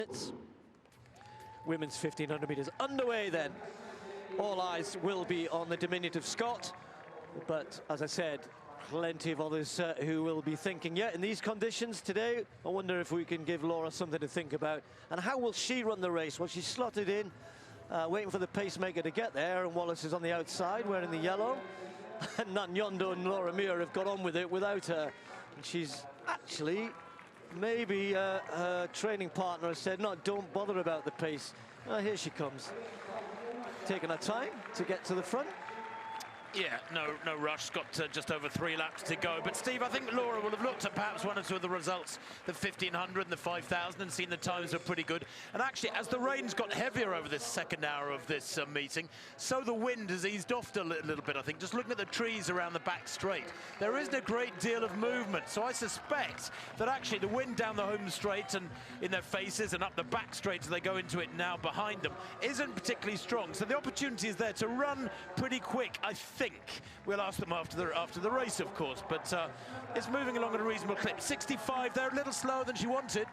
minutes. Women's 1500 metres underway then. All eyes will be on the diminutive Scot, but as I said, plenty of others who will be thinking, yeah, in these conditions today, I wonder if we can give Laura something to think about. And how will she run the race? Well, she's slotted in, waiting for the pacemaker to get there, and Wallace is on the outside wearing the yellow. And Nanyondo and Laura Muir have got on with it without her. And she's actually, maybe her training partner has said, no, don't bother about the pace. Here she comes, taking her time to get to the front. Yeah, no rush. Got just over 3 laps to go. But Steve, I think Laura will have looked at perhaps one or two of the results, the 1500 and the 5000, and seen the times were pretty good. And actually, as the rain's got heavier over this second hour of this meeting, so the wind has eased off a little bit, I think. Just looking at the trees around the back straight, there isn't a great deal of movement. So I suspect that actually the wind down the home straight and in their faces and up the back straight as they go into it now behind them isn't particularly strong. So the opportunity is there to run pretty quick, I think. We'll ask them after the race, of course, but it's moving along at a reasonable clip. 65, they're a little slower than she wanted.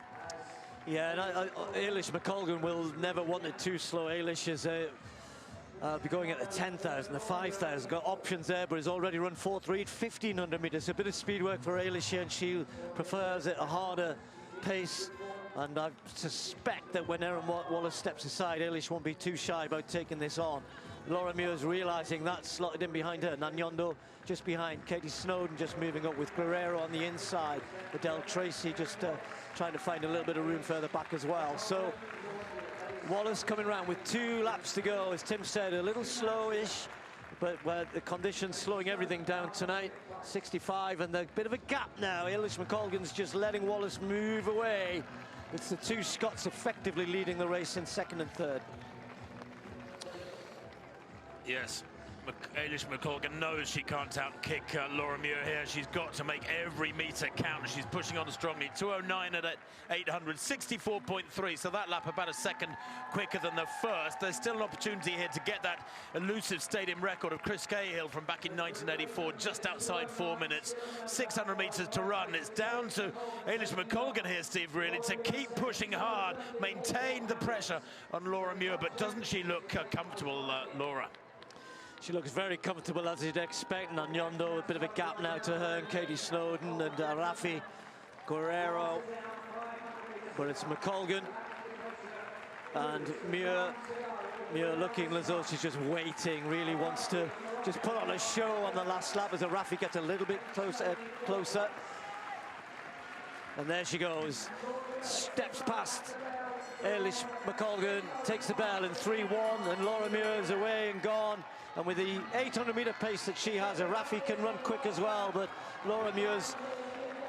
Yeah, and Eilish McColgan will never want it too slow. Eilish is be going at the 10,000, the 5,000, got options there, but has already run 4.3 at 1500 metres. A bit of speed work for Eilish here, and she prefers it a harder pace. And I suspect that when Erin Wallace steps aside, Eilish won't be too shy about taking this on. Laura Muir's realising that, slotted in behind her. Nanyondo just behind. Katie Snowden just moving up with Guerrero on the inside. Adele Tracy just trying to find a little bit of room further back as well. So Wallace coming around with 2 laps to go. As Tim said, a little slowish, but where the conditions slowing everything down tonight. 65, and a bit of a gap now. Eilish McColgan's just letting Wallace move away. It's the 2 Scots effectively leading the race in second and third. Yes, Eilish McColgan knows she can't outkick Laura Muir here. She's got to make every metre count. She's pushing on strongly. 2:09 at 800, 64.3. So that lap about a second quicker than the first. There's still an opportunity here to get that elusive stadium record of Chris Cahill from back in 1984, just outside 4 minutes. 600 metres to run. It's down to Eilish McColgan here, Steve, really, to keep pushing hard, maintain the pressure on Laura Muir. But doesn't she look comfortable, Laura? She looks very comfortable, as you'd expect. Nanyondo, a bit of a gap now to her and Katie Snowden and Rafi Guerrero. But it's McColgan and Muir looking as though she's just waiting, really wants to just put on a show on the last lap as Rafi gets a little bit closer. And there she goes, steps past Eilish McColgan, takes the bell in 3-1, and Laura Muir is away and gone. And with the 800-metre pace that she has, Rafi can run quick as well, but Laura Muir's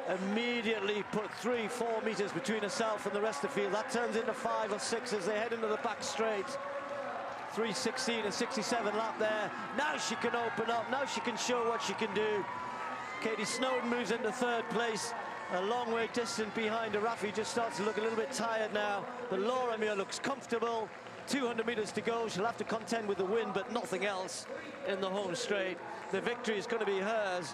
immediately put 3-4 metres between herself and the rest of the field. That turns into 5 or 6 as they head into the back straight. 3:16 and 67 lap there. Now she can open up, now she can show what she can do. Katie Snowden moves into third place. A long way distant behind her. Rafi just starts to look a little bit tired now, but Laura Muir looks comfortable. 200 metres to go. She'll have to contend with the wind, but nothing else in the home straight. The victory is going to be hers,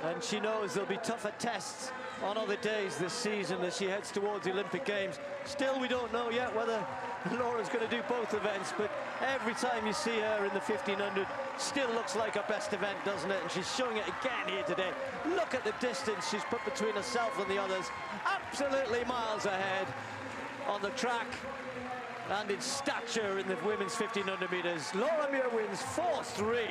and she knows there'll be tougher tests on other days this season as she heads towards the Olympic Games. Still, we don't know yet whether Laura's going to do both events, but every time you see her in the 1500, still looks like her best event, doesn't it? And she's showing it again here today. Look at the distance she's put between herself and the others. Absolutely miles ahead on the track and in stature in the women's 1500 metres. Laura Muir wins 4-3.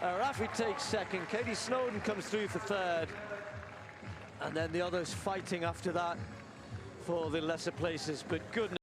Rafi takes second. Katie Snowden comes through for third. And then the others fighting after that for the lesser places. But goodness.